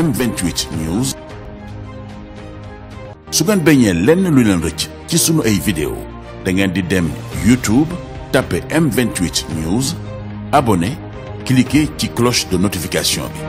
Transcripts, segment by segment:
M28 News. su ngeen bañee lenn lu leen rëcc ci sunu ay vidéo da ngeen di dem YouTube tapé M28 News abonné cliquer ci cloche de notification bi.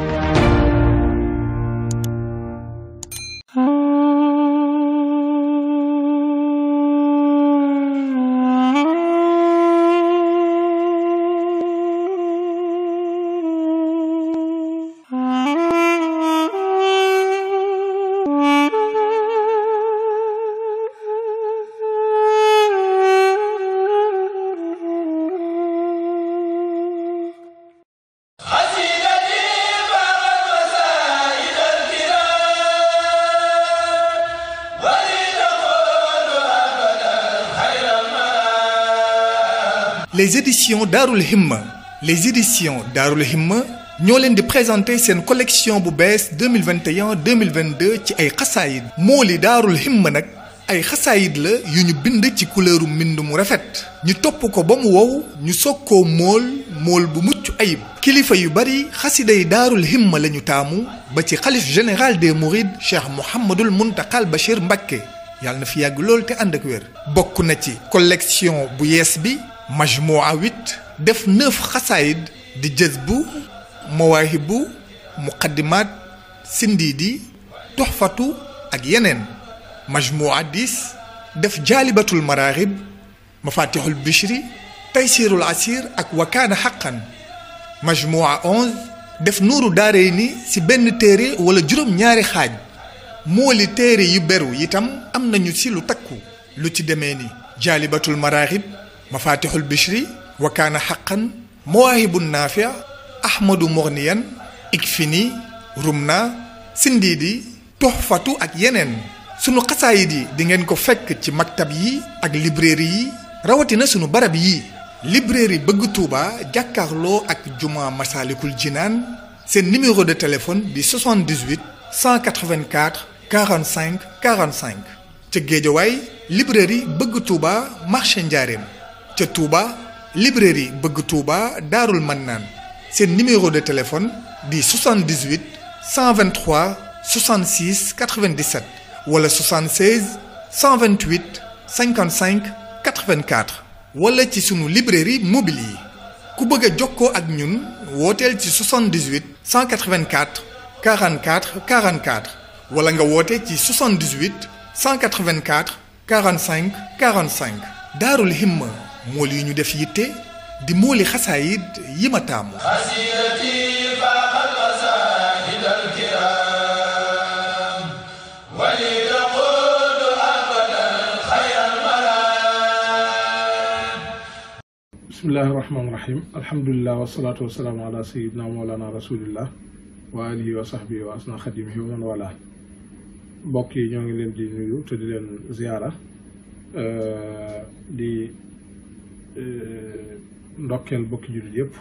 Les éditions Darul Himma ñoo leen di présenter seen collection bu bees 2021-2022 ci ay xasaayid mooli Darul Himma nag ay xasaayid la yu ñu bind ci couleuru mbind mu rafet ñu topp ko ba mu wow ñu soog koo mool bu mucc ayib kilifa yu bari xasiday Darul Himma la ñu taamu ba ci xalif général des mourides Cheikh Mouhamadul Muntaqa Bachir Mbacké yàlla na fi yàgg lool te ànd ak wér bokk na ci collection bu yees bi majmua 8 def 9 xasaayid di jazbu mawaahibu muqaddimaat sindiidi toxfatu ak yeneen majmua 10 def jaalibatul maraaxib mafatixul bishri taysirul asir ak wakaana xaqan majmua 11 def nuuru daarayni si benn téere wala juróom-ñaari xaaj mooli téere yu beru itam am nañu si lu takku lu ci demee ni jaalibatul maraaxib mafatixul bishri wakaana xaqan mawaahibu naafi ahmadu morniyan ikfini rumna sindiidi toxfatu ak yeneen sunu xasaayid yi di ngeen ko fekk ci maktab yi ak librairie yi rawatina sunu barab yi librairie bëgg Touba jàkkaarloo ak juma Masalikul Jinaan seen numéro de téléphone di 78 184 45 45 ca Géejawaay librairie bëgg Touba marché Njaareem ca Touba librairie bëgg Touba Daarul Mannaan seen numéro de téléphone di 78 123 66 97 wala 76 128 55 84 wala ci sunu librairie mobile yi ku bëgg a jokkoo ak ñun wooteel ci 78 184 44 44 wala nga woote ci 78 184 45 45 Daarul Himma mool yi ñu def yitte di mooli xasaayid yi ma taamu bismillahi rahmaani rahim alhamdulilah wasalaatu wasalaamu ala sayidina mawlana rasulillah wa alihi wa sahbihi wa asna xadimihi wa man wala mbokk yi ñoo ngi leen di nuyu te di leen ziyaara di ndokkeel bokki jullit yëpp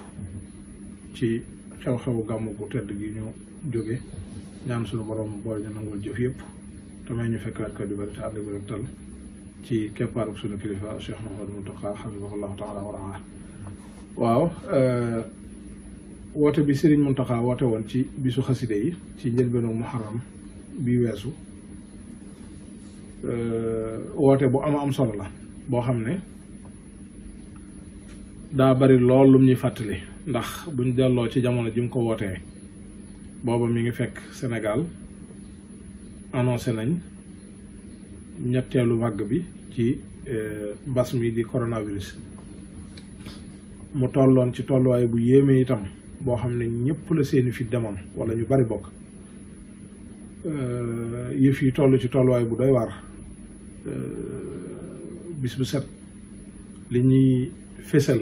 ci xew-xewu gàmmu gu tedd gi ñu jóge ñaan suñu borom boole ñu nangul jëf yëpp te may ñu fekk ko di bari te ànd ak tal ci keppaaru suñu kilifa Cheikh Mouhamadou Mountakha hafizahullahu taala wa raa waaw woote bi Serigne Mountakha woote woon ci bisu xaside yi ci njëlbeenu muharram bi weesu woote bu am solo la boo xam ne daa bari lool lum ñuy fàttali ndax buñ delloo ci jamono ji mu ko wootee booba mi ngi fekk Sénégal annoncé nañ ñetteelu vague bi ci mbas mi di coronavirus mu tolloon ci tolluwaay bu yéeme itam boo xam ne ñëpp la seeni fi demoon wala ñu bari bokk yëf yi toll ci tolluwaay bu doy waar bis bu set li ñuy fésal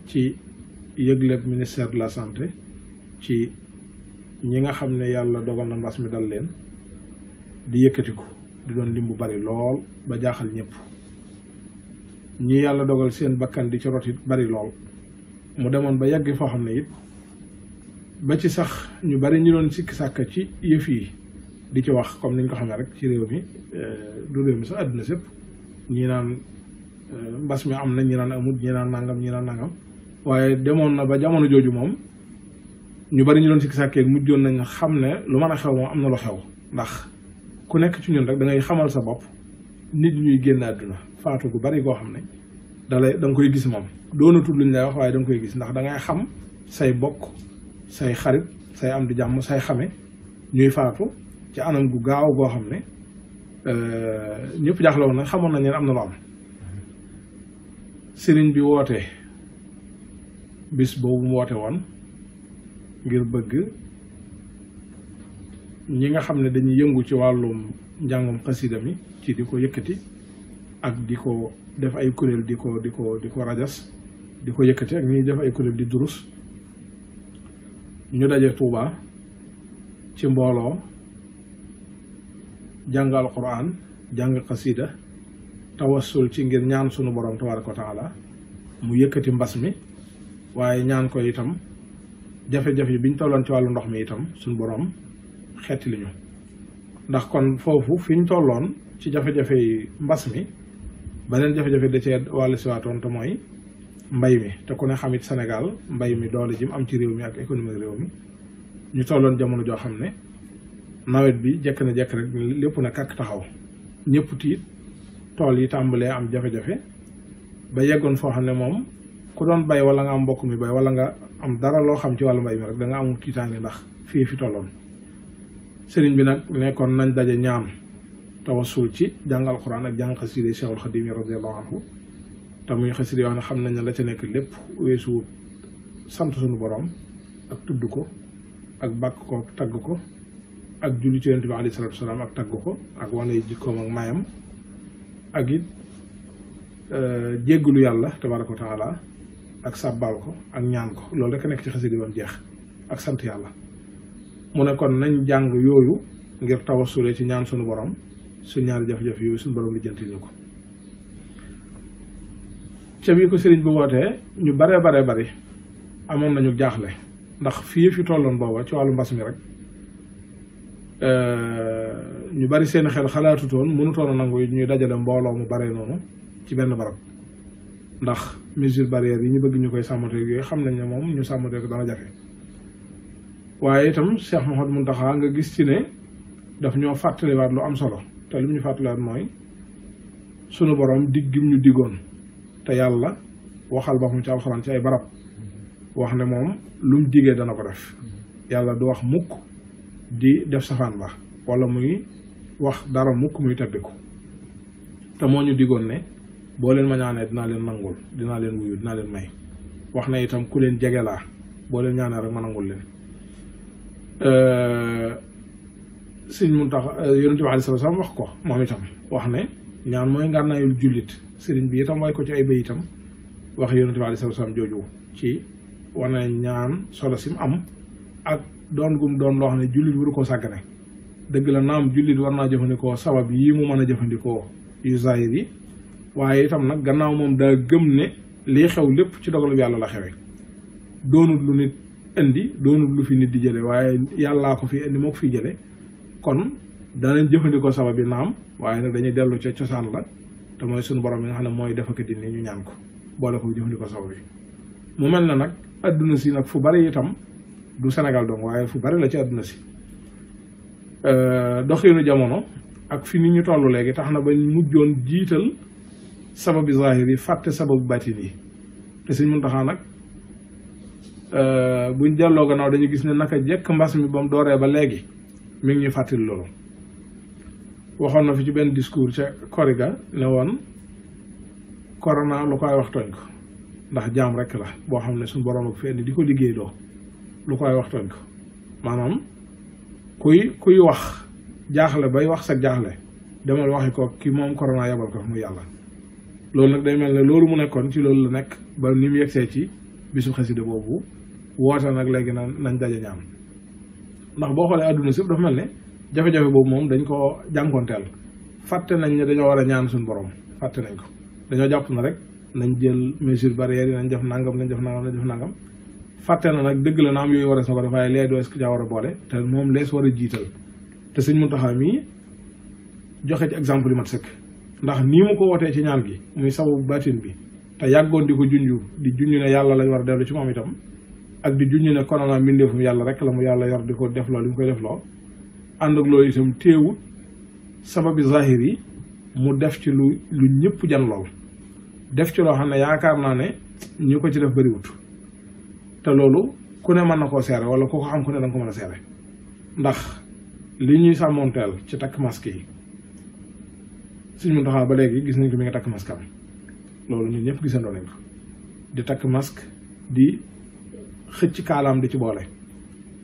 ci yëgleb ministère de la santé ci ñi nga xam ne yàlla dogal na mbas mi dal leen di yëkkatiku di doon lim bu bari lool ba jaaxal ñëpp ñi yàlla dogal seen bakkan di ci rot it bari lool mu demoon ba yàgg foo xam ne it ba ci sax ñu bari ñu doon sikki sàkka ci yëf yi di ci wax comme niñ ko xamee rek ci réew mi du réew mi sax àdduna sépp ñi naan mbas mi am na ñi naan amut ñi naan nangam ñi naan nangam waaye demoon na ba jamono jooju moom ñu bari ñu doon sikki sàkkee mujjoon nañ xam ne lu mën a xew moom am na lu xew ndax ku nekk ci ñun rek da ngay xamal sa bopp nit ñuy génn àdduna faatu gu bari goo xam ne da nga koy gis moom doonatul luñ lay wax waaye da nga koy gis ndax da ngay xam say bokk say xarit say am di jàmm say xame ñuy faatu ci anam gu gaaw goo xam ne ñëpp jaaxle woon nag xamoon nañ ne am na lu am sëriñ bi woote bis boobu mu woote woon ngir bëgg ñi nga xam ne dañuy yëngu ci wàllum njàngum xasida mi ci di ko yëkkati ak di ko def ay kuréel di ko rajas di ko yëkkati ak ñuy def ay kuréel di durus ñu daje Tuuba ci mbooloo jàng alquran jàng xasida tawassul ci ngir ñaan sunu borom tabaraka wa taala mu yëkkati mbas mi waaye ñaan ko itam jafe-jafe biñ tolloon ci wàllu ndox mi itam sunu borom xetti li ñu ndax kon foofu fi ñu tolloon ci jafe-jafe yi mbas mi beneen jafe-jafe da cee wàllu siwaatoon te mooy mbay mi te ku ne xamit Sénégal mbay mi doole ji mu am ci réew mi ak économie réew mi ñu tolloon jamono joo xam ne nawet bi jekk na jekk rek lépp na kàkk taxaw ñëpp tiit tool yi tàmbalee am jafe-jafe ba yeggoon foo xam ne moom ku doon bay wala nga am mbokk mi bay wala nga am dara loo xam ci wàllu mbay mi rek da nga amul tiitaange ndax fi tolloon sëriñ bi nag nekkoon nañ daje ñaan tawassul ci jàng alxuraan ak jàng xasida Cheikhul Xadim radiyallahu anhu te muy xasida yoo xam ne xam nañ ne la ca nekk lépp weesu sant suñu borom ak tudd ko ak bàkk ko tagg ko ak julli ci Yonent bi alayhi salaatu wasalaam ak tagg ko ak wane jikkoom ak mayam ak it jéggalu yàlla tabaaraka wa taala ak sàbbaal ko ak ñaan ko loolu rek a nekk ci xasida woon jeex ak sant yàlla mu ne kon nañ jàng yooyu ngir tawassulee ci ñaan sunu borom su ñaari jafe-jafe yooyu suñu borom lijjanti ñu ko ca bi ko sëriñ bi wootee ñu bare bari amoon nañu jaaxle ndax fii fi tolloon booba ci wàllu mbas mi rek ñu bari seen xel xalaatutoon mënutoon a nangu ñuy dajale mbooloo mu bare noonu ci benn barab ndax mesure barrière yi ñu bëgg ñu koy sàmmanteeg yooyu xam nañ ne moom ñu sàmmanteeg dana jafe waaye itam Cheikh Mouhamadou Mountakha nga gis ci ne daf ñoo fàttaliwaat lu am solo te li mu ñu fàttaliwaat mooy sunu borom diggim ñu diggoon te yàlla waxal ba mu ci alxuraan ci ay barab wax ne moom lu mu diggee dana ko def yàlla du wax mukk di def safaan ba wala muy wax dara mukk muy tebbiku te moo ñu diggoon ne boo leen ma ñaanee dinaa leen nangul dinaa leen wuyu dinaa leen may wax na itam ku leen jege laa boo leen ñaanee rek ma nangul leen sëñ Muntaxa Yonent bi alayhi salaam wax ko moom itam wax ne ñaan mooy ngànnaayul jullit sëriñ bi itam way ko ci ay bay itam wax Yonent bi alayhi salaam jooju ci wane ñaan solo sim am ak doon gum doon loo xam ne jullit waru koo sàggane dëgg la naam jullit war naa jëfandikoo sabab yii mu mën a jëfandikoo yu zahir yi waaye itam nag gannaaw moom daa gëm ne lii xew lépp ci dogalu yàlla la xewe doonut lu nit indi doonut lu fi nit di jële waaye yàllaa ko fi indi moo ko fi jële kon danañ jëfandikoo sabab yi naam waaye nag dañuy dellu ca cosaan la te mooy suñu borom yi nga xam ne mooy dafa ko dindi ñu ñaan ko boole ko jëfandikoo sabab yi mu mel na nag adduna si nag fu bari itam du Sénégal dong waaye fu bari la ci adduna si doxinu jamono ak fi nit ñu toll léegi tax na ba mujjoon jiital sababi zahir yi fàtte sababu batin yi te Sëñ Muntaxa nag buñ delloo gannaaw dañu gis ne naka jekk mbas mi ba mu dooree ba léegi mi ngi ñuy fàttali loolu waxoon na fi ci benn discours ca Koriga ne woon corona lu koy wax tooñ ko ndax jaam rek la boo xam ne suñu borom ak fi indi di ko liggéey doo lu koy wax tooñ ko maanaam kuy wax jaaxle bay wax sa jaaxle demal waxi ko ki moom corona yabal ko muy yàlla loolu nag day mel ne loolu mu nekkoon ci loolu la nekk ba ni mu yegsee ci bisu xasida boobu woote nag léegi nañ daje ñaan ndax boo xoolee adduna si dafa mel ne jafe-jafe boobu moom dañ ko jànkoonteel fàtte nañ ne dañoo war a ñaan suñu borom fàtte nañ ko dañoo jàpp na rek nañ jël mesure barrière yi nañ def nangam fàtte na nag dëgg la naam yooyu war a sa ko def waaye lee doo est-ce que war a boole te moom lees war a jiital te Sëñ Muntaxa mii joxe ci exemple yi mat sëkk ndax nii mu ko wootee ci ñaan gi muy sababu batin bi te yàggoon di ko junju ne yàlla lañ war a dellu ci moom itam ak di junñu ne corona mbindeefum yàlla rek la mu yàlla yor di ko defloo li mu koy defloo ànd ak loolu itam téewut sababi zahir yi mu def ci lu ñëpp jan lool def ci loo xam ne yaakaar naa ne ñu ko ci def bëriwut te loolu ku ne mën na koo seere wala ku ko xam ku ne da nga ko mën a seere ndax li ñuy sàmmoonteel ci takk masque yi suñ mun taxaw ba léegi gis nañ ko mi nga takk masque am loolu ñun ñëpp gisandoo nañ ko di takk masque di xëcc kaalaam di ci boole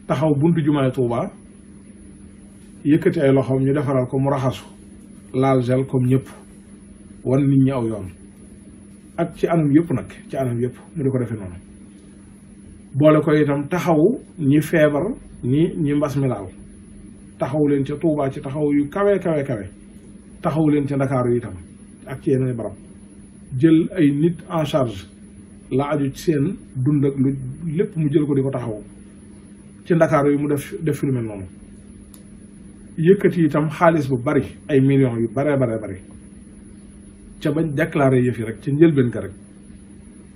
taxaw buntu jumaay Tuuba yëkkati ay loxoom ñu defaral ko mu raxasu laal gel comme ñëpp wan nit ñi aw yoon ak ci anam yëpp nag ci anam yëpp mu di ko defee noonu boole ko itam taxawu ñi feebar ñi mbas mi laal taxawu leen ca Tuuba ci taxaw yu kawe taxawu leen ca Ndakaaru itam ak ci yeneen barab jël ay nit en charge la aju ci seen dund ak lu lépp mu jël ko di ko taxawu ci Ndakaaru yi mu def fi lu mel noonu yëkkati itam xaalis bu bari ay millions yu bare ca bañ déclaré yëf yi rek ca njëlbeen ka rek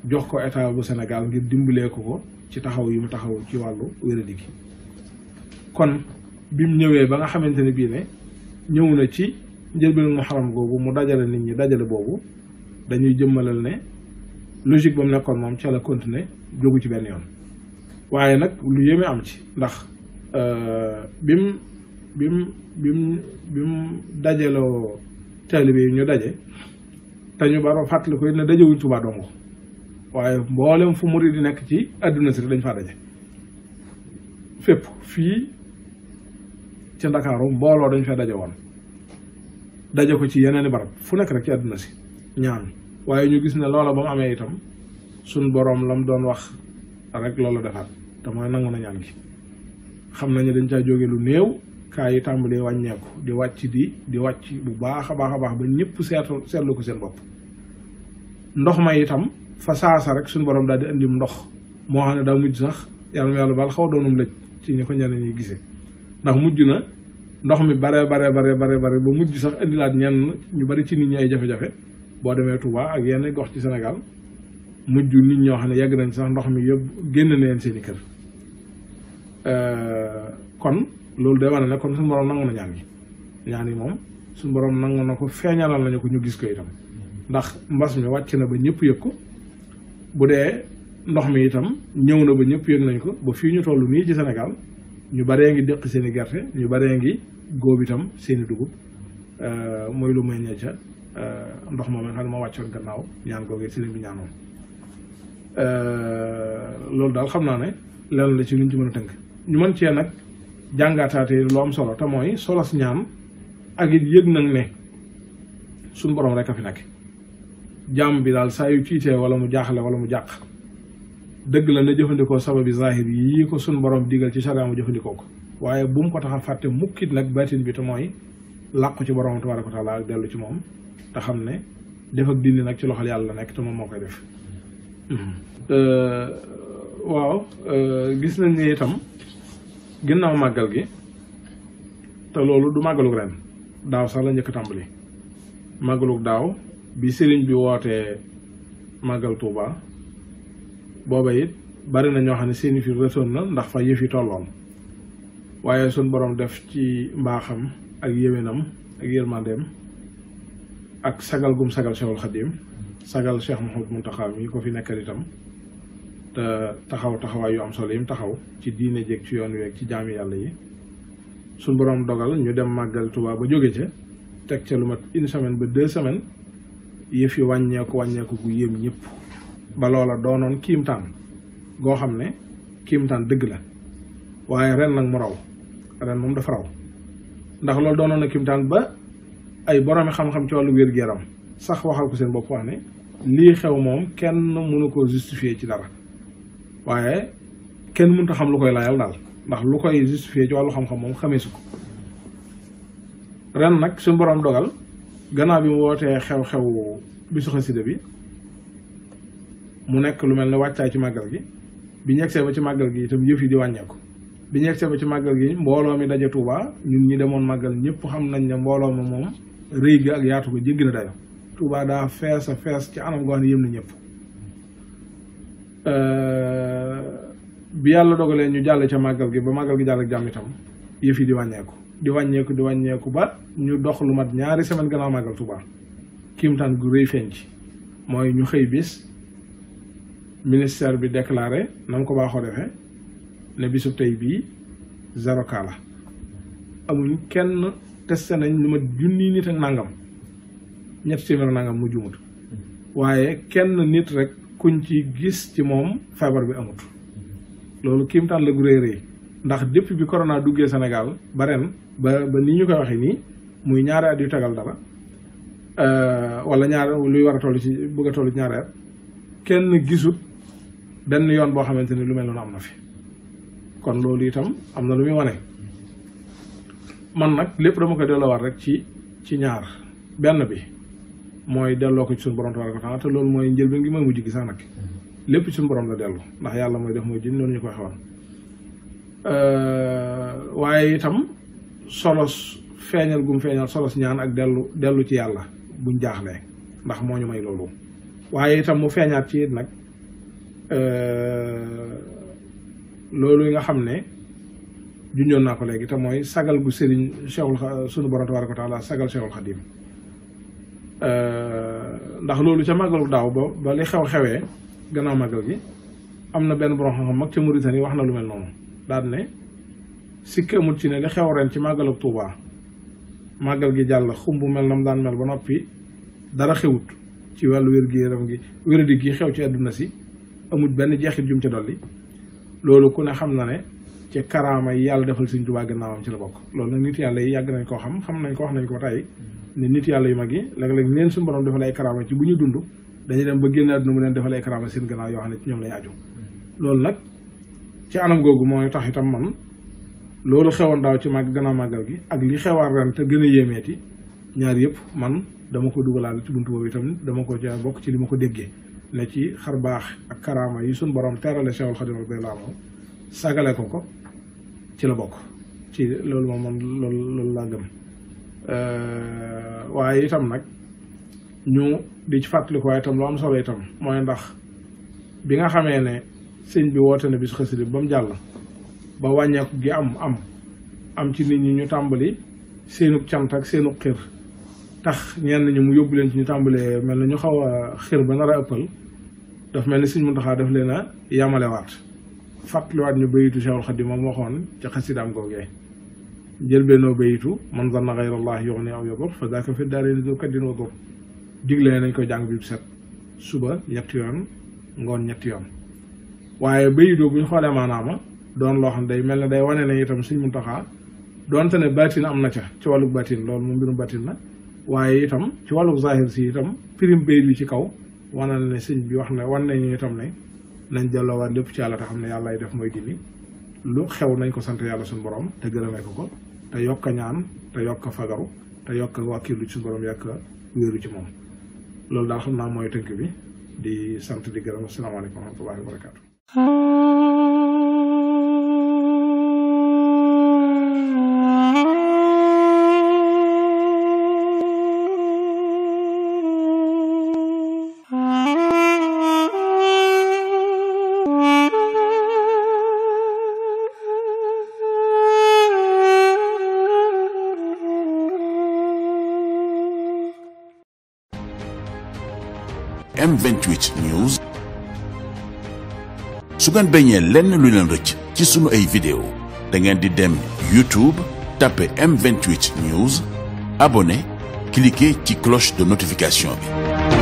jox ko état bu Sénégal ngir dimbalee ko ci taxaw yi mu taxaw ci wàllu wéradi gi kon bi mu ñëwee ba nga xamante ne bii ne ñëw na ci njëlbeen Muharram googu mu dajale nit ñi dajale boobu dañuy jëmmalal ne logique ba mu nekkoon moom ca la continuer jógu ci benn yoon waaye nag lu yéeme am ci ndax bi mu dajaloo taalibe yi ñu daje te ñu baro fàttali ko ne dajewuñ Tuubaa dong waaye mboolem fu murid di nekk ci àdduna si dañ faa daje fépp fii ca Ndakaaru mbooloo dañ fee daje woon daje ko ci yeneen i barab fu nekk rek ci àdduna si ñaan waaye ñu gis ne loola ba mu amee itam suñ boroom la mu doon wax rek loola defaat te mooy nangu na ñaan gi xam nañu dañ caa jóge lu néew kaa yi tàmbalee wàññeeku di wàcc bu baax a baax ba ñëpp seetlu ko seen bopp ndox ma itam fa saasa rek suñu borom daal di indi ndox moo xam ne daa mujj sax yàlla baal xaw doonum lëj ci ñi ko ñeneen ñi gisee ndax mujj na ndox mi bare ba mujj sax indilaat ñenn ñu bari ci nit ñi ay jafe-jafe boo demee Touba ak yenn gox ci Sénégal mujj nit ñoo xam ne yegg nañ sax ndox mi yëpp génn na leen seen i kër kon loolu day wane ne kon suñu borom nangu na ñaan yi moom suñu borom nangu na ko feeñalal nañu ko ñu gis ko itam ndax mbas mi wàcc na ba ñëpp yëg ko bu dee ndox mi itam ñëw na ba ñëpp yëg nañ ko ba fii ñu toll nii ci Sénégal ñu baree ngi déq seen i gerte ñu baree ngi góob itam seen i dugub mooy lu meññee ca ndox moom nga xam ne moo wàccoon gannaaw ñaan googee sëriñ bi ñaanoon loolu daal xam naa ne lenn la ci luñ ci mën a tënk ñu mën cee nag jàngaataate lu am solo te mooy solos ñaan ak it yëg nag ne suñ borom rek a fi nekk jàmm bi daal saa yu tiitee wala mu jaaxle wala mu jàq dëgg la na jëfandikoo sababi zahir yi ko suñ borom digal ci sharia mu jëfandikoo ko waaye bu mu ko tax a fàtte mukkit nag baatin bi te mooy làqu ci borom tabaaraka wa taala ak dellu ci moom te xam ne def ak dindi nag ci loxol yàlla nekk te moom moo koy def waaw gis nañ ne itam ginnaaw màggal gi te loolu du màggalug ren daaw sax la njëkk a tàmbali màggalug daaw bi sëriñ bi wootee màggal Tuuba booba it bari na ñoo xam ne seeni fi rësoon na ndax fa yëf yi tolloon waaye suñ borom def ci mbaaxam ak yéwénam ak yërmandeem ak sagal gum sagal Cheikhul Khadim sagal Cheikh Mouhamadou Mountakha mi ko fi nekkal itam te taxawaay yu am solo yi mu taxaw ci diine jéeg ci yoon wi ak ci jaami yàlla yi suñ borom dogal ñu dem màggal Tuuba ba jóge ca teg ca lu mat 1 semaine ba 2 semaines yëf yi wàññeeku gu yéem ñëpp ba loola doonoon kiimtaan goo xam ne kiimtaan dëgg la waaye ren nag mu raw ren moom dafa raw ndax loolu doonoon na kiimtaan ba ay boroomi xam-xam ci wàllu wér-gu-yaram sax waxal ko seen bopp wax ne lii xew moom kenn mënu ko justifier ci dara waaye kenn mënut a xam lu koy layal daal ndax lu koy justifier ci wàllu xam-xam moom xamee su ko ren nag suñu borom dogal gannaaw bi mu wootee xew-xew bisu xasida bi mu nekk lu mel ne wàccaay ci màggal gi bi ñu egsee ba ci màggal gi itam yëf yi di wàññeeku bi ñu egsee ba ci màggal gi mbooloo mi daje Touba ñun ñi demoon màggal ñëpp xam nañ ne mbooloo ma moom rëy gi ak yaatu ko jéggi na dayo Touba daa fees a fees ci anam goo xam ne yëm na ñëpp bi yàlla dogalee ñu jàll ca màggal gi ba màggal gi jàll ak jàmm itam yëf yi di wàññeeku ba ñu dox lu mat ñaari semaine gannaaw màggal Tuubaa kiimtaan gu rëy feeñ ci mooy ñu xëy bis ministère bi déclaré na mu ko baaxoo defee ne bisub tey bii 0 cas la amuñ kenn testé nañ lu ma junni nit ak nangam 700 nangam mu jumut waaye kenn nit rek kuñ ci gis ci moom feebar bi amut loolu kiimtaan la gu rëy ndax depuis bi corona duggee Sénégal ba ren ba ni ñu koy waxee nii muy ñaari at yu tegal dara wala luy war a toll ci bëgg a toll ci ñaari at kenn gisut benn yoon boo xamante ni lu mel noonu am na fi kon loolu itam am na lu muy wane man nag lépp dama koy delloowaat rek ci ñaar benn bi mooy delloo ko ci suñu borom tabaaraka wa taala te loolu mooy njëlbeen gi mooy mujj gi sax nag lépp ci suñu borom la dellu ndax yàlla mooy def mooy jëm noonu ñu koy xawoon waaye itam solos feeñal gum feeñal solos ñaan ak dellu ci yàlla buñ jaaxlee ndax moo ñu may loolu waaye itam mu feeñaat ci it nag loolu yi nga xam ne junjoon naa ko léegi te mooy sagal gu sëriñ Cheikhul sunu borom tabaaraka wa taala sagal Cheikhul Xadim ndax loolu ca màggalu daaw ba li xewee gannaaw màggal gi am na benn borom xam-xam mag ca Mauritanie wax na lu mel noonu daal ne sikk amut ci ne li xew ren ci màggalu Tuubaa màggal gi jàll xumb mel na mu daan mel ba noppi dara xewut ci wàllu wér-gu-yaram gi wéradi gi xew ci àdduna si amut benn jeexit jum ca dolli loolu ku ne xam na ne ci karaama yi yàlla defal Sëriñ Tuubaa gannaawam ci la bokk loolu nag nit yàlla yi yàgg nañ koo xam nañ ko wax nañ ko tey ne nit yàlla yu mag yi léeg-léeg neen suñu borom defal ay karaama ci bu ñu dund dañuy dem ba génn àdduna mu leen defal ay karaama seen gannaaw yoo xam ne ci ñoom lay aju loolu nag ci anam googu mooy tax itam man loolu xewoon daaw ci gannaaw màggal gi ak li xewaat ren te gën a yéemeeti ñaar yëpp man dama ko dugalaale ci buntu boobu itam dama ko ca bokk ci li ma ko déggee ne ci xar baax ak karaama yi suñu borom teerale Cheikhul Khadim radiyallahu anhu sagale ko ci la bokk ci loolu moom man loolu laa gëm waaye itam nag ñu di ci fàttaliku waaye itam lu am solo itam mooy ndax bi nga xamee ne sëñ bi woote na bisu xasida ba mu jàll ba wàññeeku gi am ci nit ñi ñu tàmbali seenug cant ak seenug xir tax ñenn ñi mu yóbbu leen ci ñu tàmbalee mel na ñu xaw a xir ba nar a ëppal daf mel ni Sëñ Muntaxaa daf leen a yamalewaat fàttaliwaat ñu bayitu Cheikhul Khadim moom waxoon ca xasidaam googee njëlbeenoo bayitu man zanna ghayra Allah yughni aw yadur fa daaka fi daarayni zu kaddin wa dur digle nañ ko jàng bi set suba 3 yoon ngoon 3 yoon waaye bayitu bu ñu xoolee maanaama doon loo xam day mel ne day wane ne itam Sëñ Muntaxaa doonte ne baatin am na ca ci wàllu baatin loolu moom mbirum baatin la waaye itam ci wàllu zahir si itam firim bayit bi ci kaw wane na ne sëñ bi wax ne wan nañu itam ne nañ delloowaat lépp ci yàlla te xam ne yàlla ay def mooy dindi lu xew nañ ko sant yàlla suñu borom te gërëmee ko te yokk a ñaan te yokk a fagaru te yokk a wàkkiirlu ci suñu borom yàkk a wéeru ci moom loolu daal xam naa mooy tënk bi di sant di gërëm asalaamaaleykum wa rahmatullahi wa barakaatu. M28 News su ngeen bañee lenn lu leen rëcc ci sunu ay vidéo da ngeen di dem YouTube tapé M28 News abonné cliquer ci cloche de notification bi